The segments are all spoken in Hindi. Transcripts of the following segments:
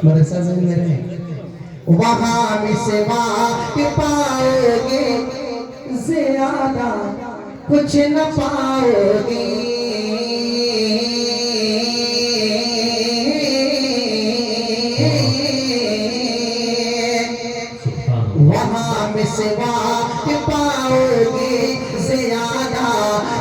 मदरसा ज़मीन में रहे, वहाँ मिसवा के पाओगे, ज़्यादा कुछ न पाओगे। वहाँ मिसवा के पाओगे, ज़्यादा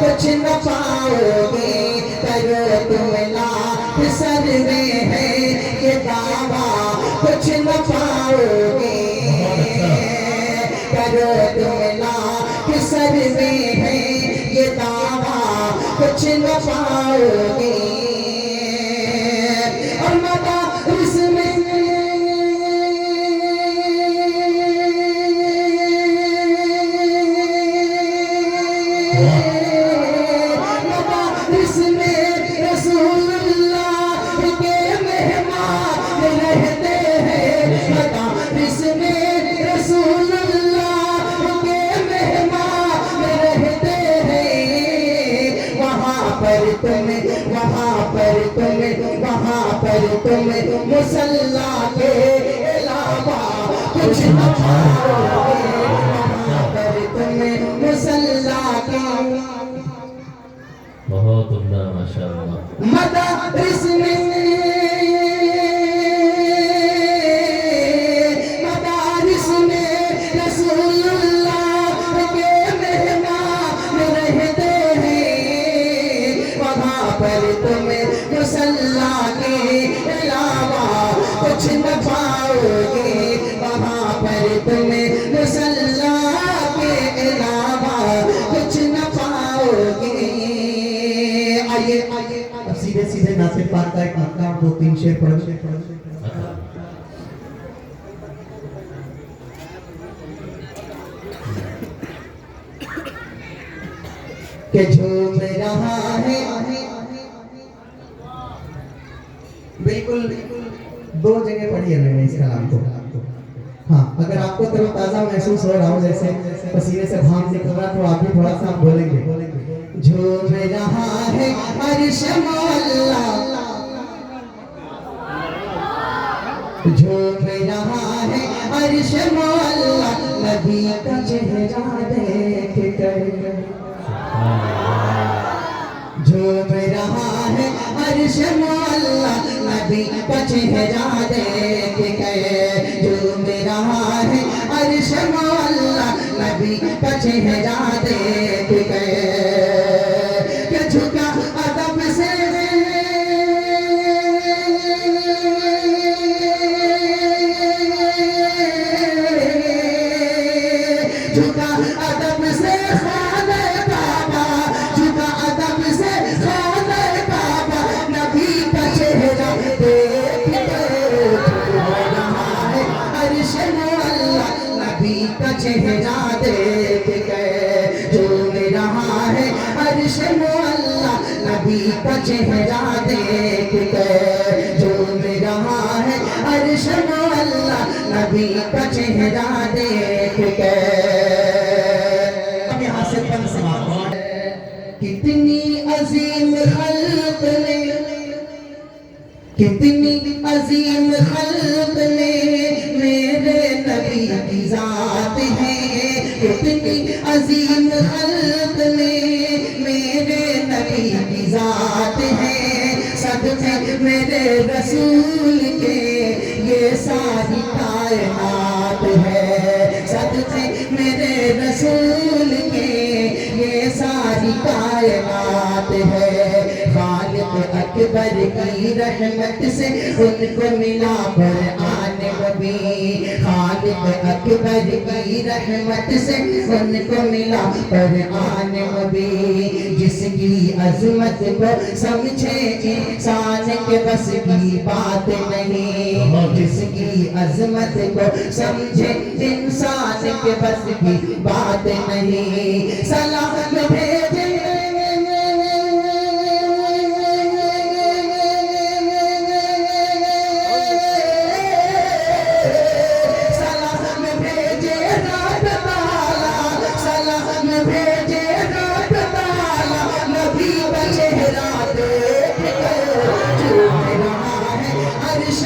कुछ न पाओगे। करो तुम लाख सर में है ये दावा, कुछ न पाओगे। करो तुम लाख सर में है ये दावा, कुछ न पाओगे। और मदारिस में तुम मुसल्ला के अलावा कुछ न पाओगे। वहाँ पर तुम मुसल्ला का बहुत उम्दा माशाअल्लाह। मदारिस में रसूलुल्लाह के मेहमान रहते हैं। वहाँ पर तुम मुसल्ला के अलावा कुछ न पाओगे। वहाँ पर तुम मुसल्ला के अलावा कुछ न पाओगे। आइए अब सीधे सीधे नासिर पाक का एक मकाम 2-3 शेर पढ़ो। के झूम रहा है, बिल्कुल 2 जगह पढ़ी है मैंने इस कलाम को। हाँ, अगर आपको तरोताज़ा महसूस हो रहा हो, जैसे पसीने से घाम निकल रहा, तो आप भी थोड़ा सा बोलेंगे। झूम रहा है अर्श मौला, झूम रहा है अर्श मौला, नबी का चेहरा देख कर। झूम रहा है अर्श मौला, नबी का चेहरा देख कर। झूम रहा है अर्श मौला, नबी का चेहरा देख कर। के झुका अदब से झुका अदब से खाने बाबा, झुका अदब से खाने बाबा, नबी का चेहरा देख कर। रहा है अर्श मौला, नबी का चेहरा देख कर। झूम रहा है अर्श मौला, नबी का चेहरा देख कर। झूम रहा है अर्श मौला, नबी का चेहरा देख कर। अब यहाँ से पन समाप्त। कितनी अजीम खल्क ने, कितनी अजीम खल्क ने मेरे नबी की जात है। कितनी अजीम खल्क ने मेरे नबी की जात है। सदके मेरे रसूल के ये सारी कायनात है। सदके मेरे रसूल के ये सारी कायनात है। खालिक अकबर की रहमत से उनको मिला कुरान नबी। खालिक अकबर की रहमत से उनको मिला कुरान नबी। जिसकी अजमत को समझे इंसान के बस की बात नहीं। जिसकी अजमत को समझे इंसान के बस की बात नहीं। सलाम भेजे अर्श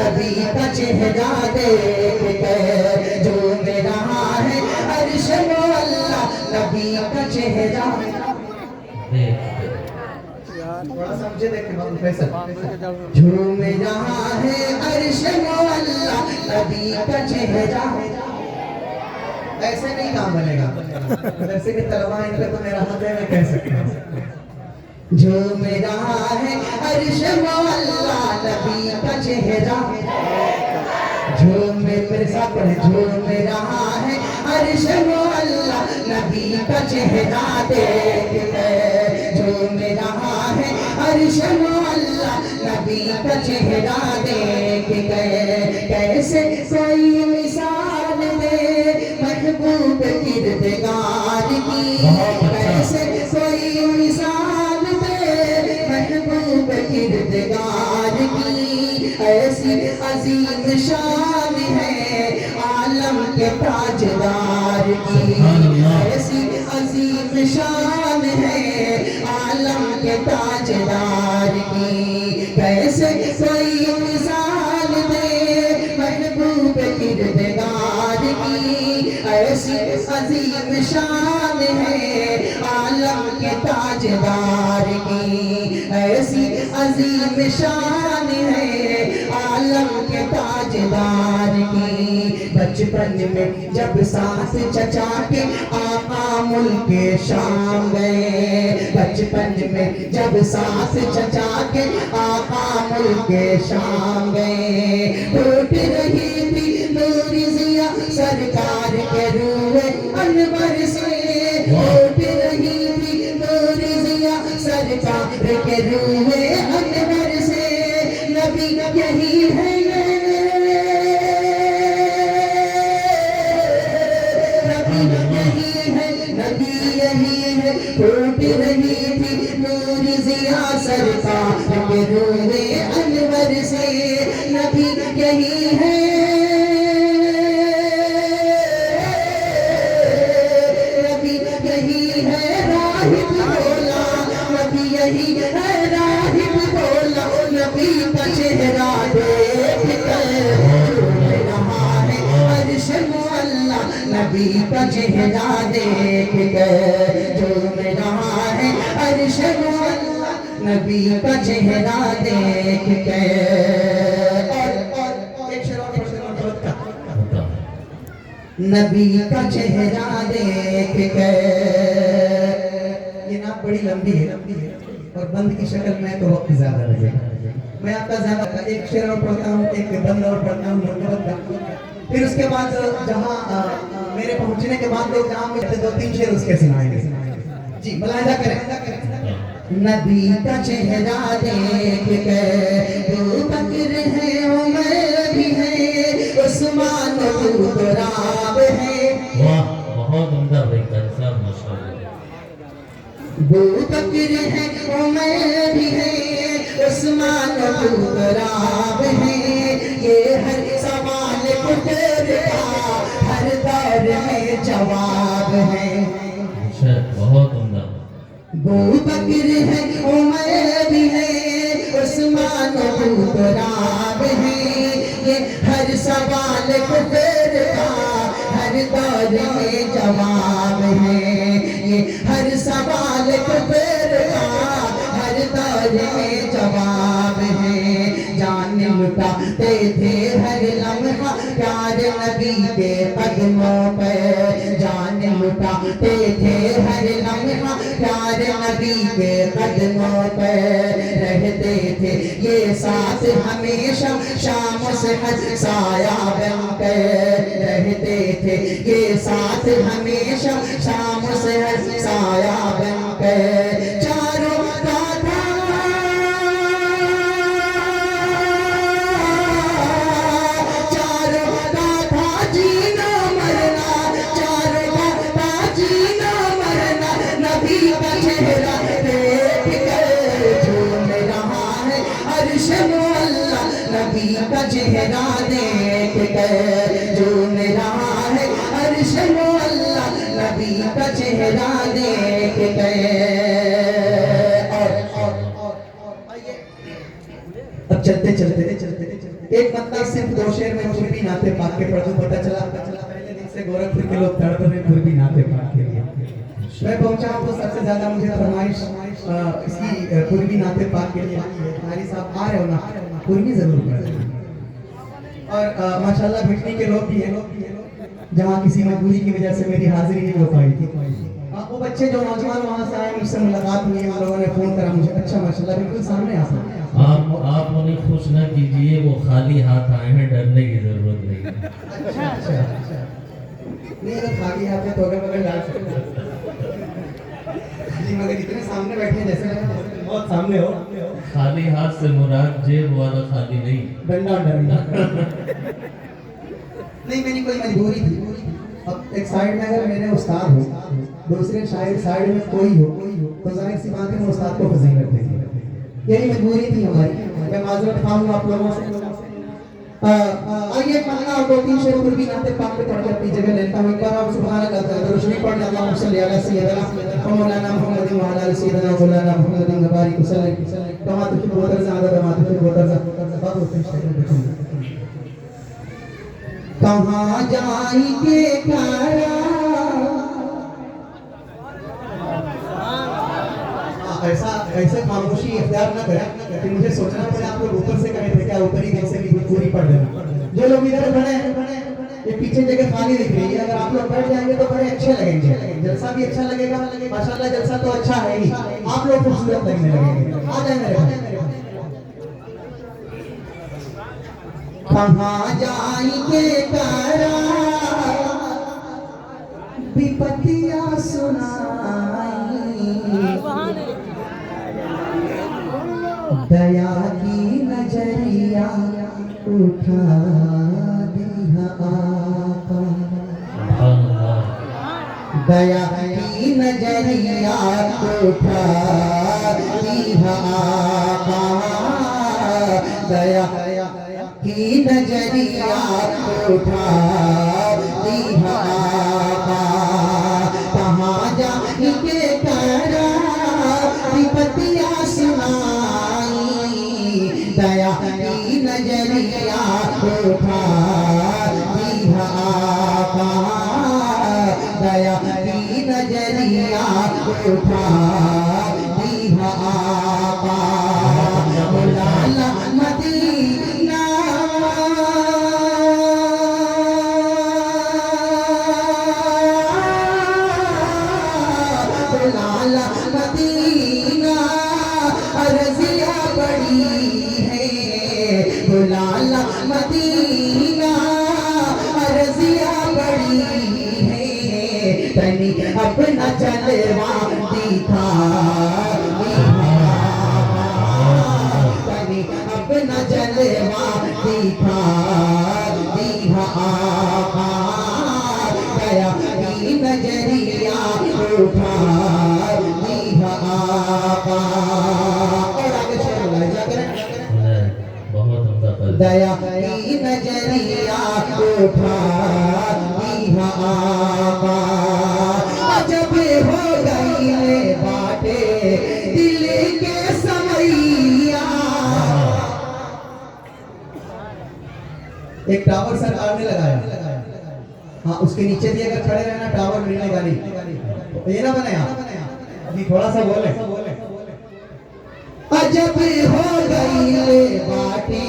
नबी का चेहरा देख के झूम रहा है अर्श मौला नबी का चेहरा। थोड़ा समझे देखें फैसल। झूम रहा है अर्श मौला नबी का चेहरा। ऐसे नहीं काम बनेगा, जैसे कि तलवार इन पे तो मेरा हाथ है, मैं कह सकता हूँ। झूम रहा है अर्श मौला नबी का चेहरा। झूम मेरे साथ पढ़े। झूम रहा है अर्श मौला नबी का चेहरा देख के झूम रहा है अर्श मौला नबी का चेहरा देख के। कैसे कोई मिसाल दे महबूब किरदार की, कैसे कोई मिसाल दे महबूब किरदार की। ऐसी अजीम शान है आलम के ताजदार की, ऐसी अजीम शान है आलम के ताजदार की। कैसे कोई मिसाल दे महबूब किरदार की, ऐसी अजीम शान है आलम के ताजदार की, ऐसी अजीम शान है आलम के ताजदार की। बचपन में जब साथ चचा के आका मुल्के शाम गए, बचपन में जब साथ चचा के आका मुल्के शाम गए। टूट रही थी नूरी जिया सरकार के रूए अनवर से, टूट रही थी नूरी जिया सरकार के रूए अनवर से। नबी यही है, नबी यही है, नबी यही है। टूट रही थी नूरी जिया सरकार के रूए अनवर से। नबी यही है, नबी यही है राहिब बोला, नबी यही है राहिब बोला। नबी का चेहरा देख कर झूम रहा है अर्श मौला नबी का चेहरा देख कर झूम रहा है अर्श मौला नबी का चेहरा देख कर। और एक शेर और मोहब्बत का। नबी का चेहरा देख कर, ये नात बड़ी लंबी है और बंद की शक्ल में तो वक्त ज्यादा लगेगा। मैं आपका ज्यादा एक शेर और पढ़ता हूँ, एक बंद और पढ़ता हूँ मोहब्बत का। फिर उसके बाद जहाँ मेरे पहुंचने के बाद लोग जहाँ मिलते 2-3 शेर उसके सुनाएंगे। जी मुलाहिजा करें। नबी का चेहरा देख के अबू बकर है उमर भी है उस्मान अबू तुराब है। वाह बहुत उम्दा भाई साहब माशाअल्लाह। अबू बकर है उमर भी है उस्मान अबू तुराब है। ये हर सवाल को तेरा हर दौर में जवाब है। बहुत उम्दा। अबू बकर है उमर भी है उस्मान अबू तुराब है। ये हर सवाल को तेरा हर दौर में जवाब है। ये हर सवाल को तेरा हर दौर में जवाब है। जान लुटाते थे हर लम्हा प्यार नबी के कदमों पे, जान लुटाते थे हर लम्हा प्यार नबी के कदमों पे। रहते थे ये साथ हमेशा शाम से साया बनकर, रहते थे ये साथ हमेशा शाम से साया बनकर। चारों नबी का चेहरा देख कर झूम रहा है अर्श मौला नबी का चेहरा देख कर। और अब चलते चलते एक मतलब सिर्फ 2 शेर में पूर्वी नाते पाक के पढ़ दूं, पता चला पहले दिन से गोरखपुर के लोग तड़प रहे पूर्वी नाते पाक के लिए। मैं पहुंचा हूं तो सबसे ज्यादा मुझे फरमाइश इसकी पूर्वी नाते पाक के लिए हमारी साहब आ रहे हो ना, पूर्वी जरूर पढ़ें। और माशाल्लाह भिटनी के लोग भी हैं, जहाँ किसी मजबूरी की वजह से मेरी हाजिरी नहीं हो पाई थी। वो बच्चे जो नौजवान वहाँ से आए, मुझसे मुलाकात हुई, उन लोगों ने फोन करा मुझे, अच्छा माशाल्लाह बिल्कुल सामने आ सकते। आप उन्हें खुश न कीजिए, वो खाली हाथ आए हैं, डरने की जरूरत नहीं है। अच्छा नहीं, अगर खाली हाथ है तो अगर बगल डाल सकते हैं जी, मगर इतने सामने बैठे हैं जैसे बहुत सामने हो। खाली हाथ से मुराद जेब वाला खाली नहीं, डंडा डंडा नहीं, मेरी कोई मजबूरी थी। अब एक साइड में अगर मेरे उस्ताद हो, दूसरे साइड में कोई हो तो जाहिर सी बात है मैं उस्ताद को फजीलत देंगे। यही मजबूरी थी हमारी। मैं माजरत खाऊंगा आप लोगों से। और ये पन्ना और 2-3 शेर पूर्वी नाते पाक पे पढ़ के अपनी जगह लेता हूं। एक बार आप सुभान अल्लाह दरूद शरीफ पढ़ लें, अल्लाहुम्मा सल्ली अला सय्यदना व मौलाना मुहम्मदिन व अला आलि सय्यदना मौलाना मुहम्मदिन व बारिक वसल्लम कमा तुहिब्बु व तर्ज़ा अदद मा तुहिब्बु व तर्ज़ा। बाबू कहाँ जाएंगे कारा, ऐसा ऐसे खामोशी इख्तियार न करें कि मुझे सोचना पड़े आप लोग ऊपर से कहे थे क्या, ऊपरी दिल से भी पूरी पढ़ देना। जो लोग इधर खड़े हैं, ये पीछे जगह खाली दिख रही है, अगर आप लोग बैठ जाएंगे तो बड़े अच्छे लगेंगे, जलसा भी अच्छा लगेगा। माशाल्लाह जलसा तो अच्छा है ही, आप लोग खूबसूरत लगने लगेंगे। आ जाए मेरे भाई। कहाँ जाएंगे कारा विपत्तियां सुनाई, दया की नजरिया उठा दिया आका, दया की नजरिया उठा दिया आका, दया की नजरिया उठा दिया आका। कहाँ जाएंगे कारा विपत्तियां सुनाई, दया की नजरिया उठा दिया आका, दया की नजरिया उठा दिया आका। मौलाना मदीना मौलाना मदीना अर्जिया बड़ी है, मौलाना मदीना अर्जिया बड़ी है, तनी अपना चलवा दिखा, तनी अपना जलवा दिखा दिया आका, दया की नजरिया उठा दिया आका। और आगे चल जाकर बहुत उम्दा कल। दया की नजरिया उठा दिया आका। अजब हो गई बाटे दिल के समैया, एक टावर सरकार ने लगाया, हाँ उसके नीचे भी अगर खड़े रहना टावर मिलेगा नहीं, तो ये ना बने आप थोड़ा सा बोले। अजब हो गई बाटे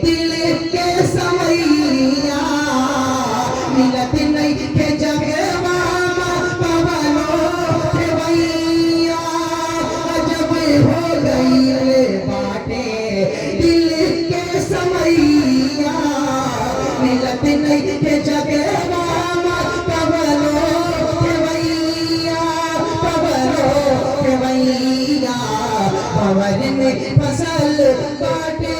दिल के समैया, मिलत नहीं के जगवा पवनो भैया, अजब हो गई बाटे दिल के समैया, मिलत नहीं के जगवा पवनो भैया, पवनो भैया, पवन में फसल बाटे,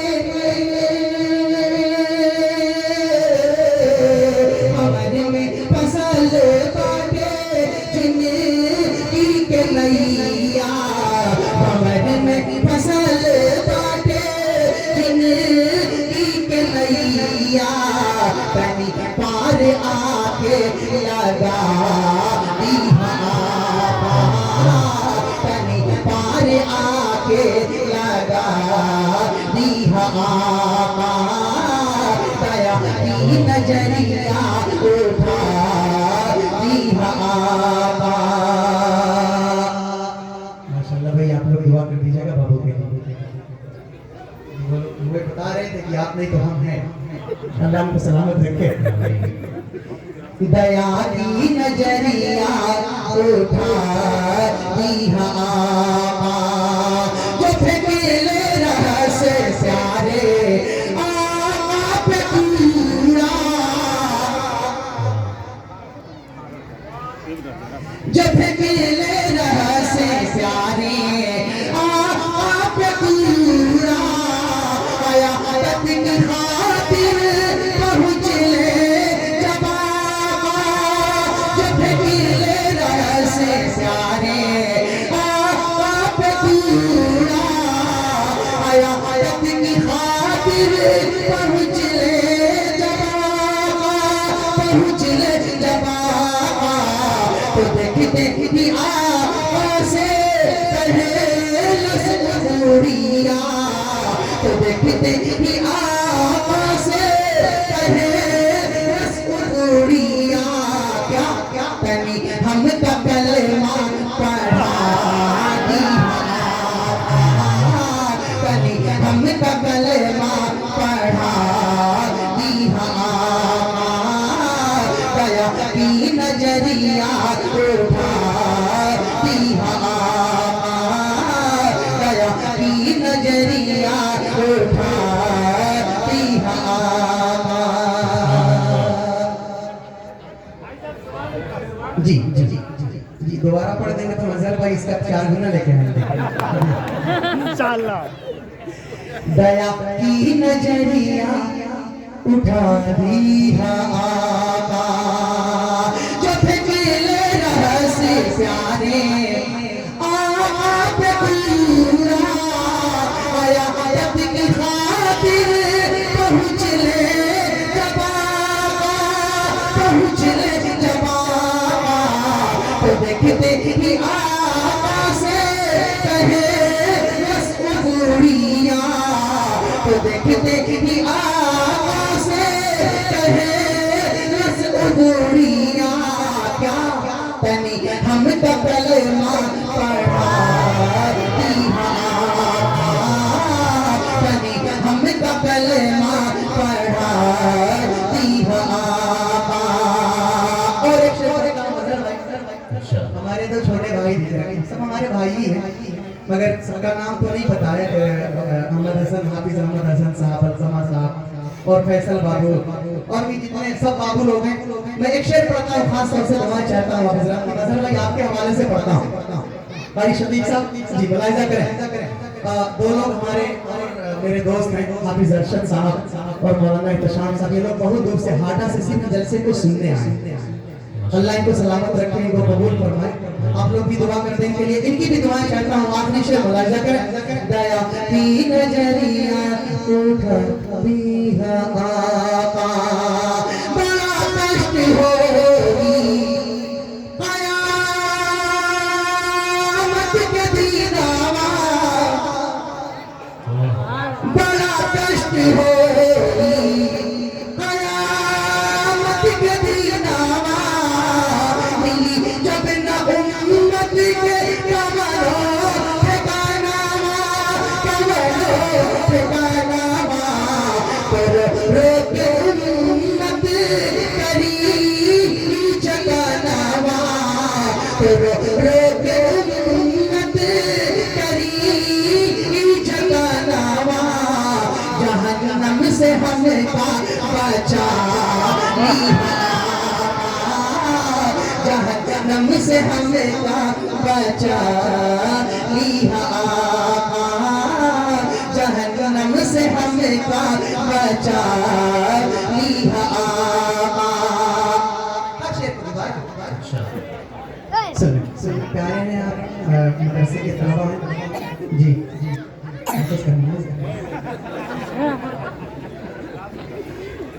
पवन में फसल बाटे जिंदगी के नैया, पवन में फसल बाटे जिंदगी के नैया, तनी पार आके लगा दिया आका, तनी पार आके लगा दिया आका। नजरिया उठा दिया आका। माशाल्लाह भाई, आप लोग दुआ कर दीजिएगा बाबू के लिए। वो बता रहे थे कि आप नहीं तो हम हैं। अल्लाह हमको सलामत रखे। दया की नजरिया उठा दिया आका। जो फेंकेले रहस प्यारे आप कूड़ा, जो फेंकेले रहस प्यारे आप कूड़ा, आया यतीम खातिर पहुँच ले जबाबा। जो फेंकेले रहस प्यारे आप कूड़ा, आया यतीम खातिर पहुँच ले जबाबा, पहुँच ले जबाबा। तो देखते ही आसे कहे लसमुरिया, तो देखते ही आसे कहे लसमुरिया। क्या क्या तनी हम का कलमा पढ़ा दिया, तनी हम का कलमा पढ़ा दिया। दया की नजरिया उठा दिया, दया की नजरिया उठा दिया। जी जी जी जी, दोबारा पढ़ देंगे तो मजहर भाई इसका 4 गुना लेके आएंगे इंशाल्लाह। दया की नजरिया उठा दिया आका। जो फेंकेले रहस प्यारे आप कूड़ा, आया यतीम खातिर पहुँच ले जबाबा, पहुँच ले जबाबा। तो देखते ही आका से कहे लसमुरिया, तो देखते ही आका से कहे लसमुरिया। क्या तनी हम का कलमा पढ़ा दिया, तनी हम का कलमा पढ़ा दिया। और एक शेर का मजहर भाई, अच्छा हमारे दो छोटे भाई थे, सब हमारे भाई ही हैं, मगर सबका नाम तो नहीं बताया। अहमद हसन, हाफिज अहमद हसन साहब, अल्समा साहब और फैसल बाबू और भी जितने सब बाबू लोग हैं। मैं एक शेर पढ़ता हूँ, खास तौर से दुआ चाहता हूँ हाफिज नजर भाई आपके हवाले से पढ़ता हूँ। भाई शफीक साहब जी मुलाहिजा करें। दो लोग हमारे और मेरे दोस्त हैं, हाफिज अरशद साहब और मौलाना इत्तशाम साहब। ये लोग बहुत दूर से हाटा से सिर्फ जलसे को सुनने आए। अल्लाह इनको सलामत रखे, इनको कबूल फरमाए। आप लोग भी दुआ करते हैं इनके लिए, इनकी भी दुआएं चाहता हूँ। आखिरी शेर मुलाहिजा करें। दया की नजरिया उठा दिया आका। बड़ा कष्ट होगी कयामत के दिन आवा, बड़ा कष्ट होगी कयामत के दिन आवा। मिली जब न उम्मत के कमरो ठिकानावा, कमरो ठिकानावा। पर रोके उम्मत करी जगानावा, पर रोके उम्मत करी जगानावा। जहन्नम से हमका बचा लिया, जहन्नम से हमका बचा लिया आका। जहन्नम से हमका बचा लिया आका। अच्छा सुन प्यारे ने आप मदरसे के तलबा हैं जी जी, वापस करना है।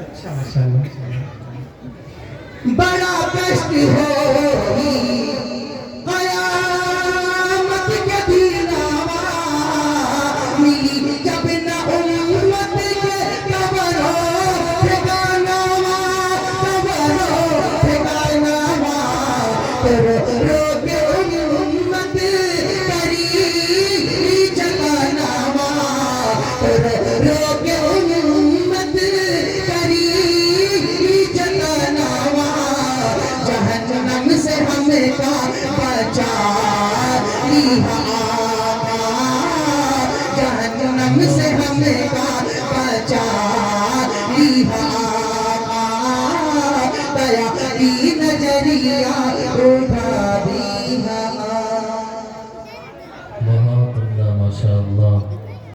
अच्छा माशाल्लाह। बड़ा कष्ट होगी कयामत के दिन आवा, मिली जब न उम्मत के कब्रों ठिकानावा। अय्युहा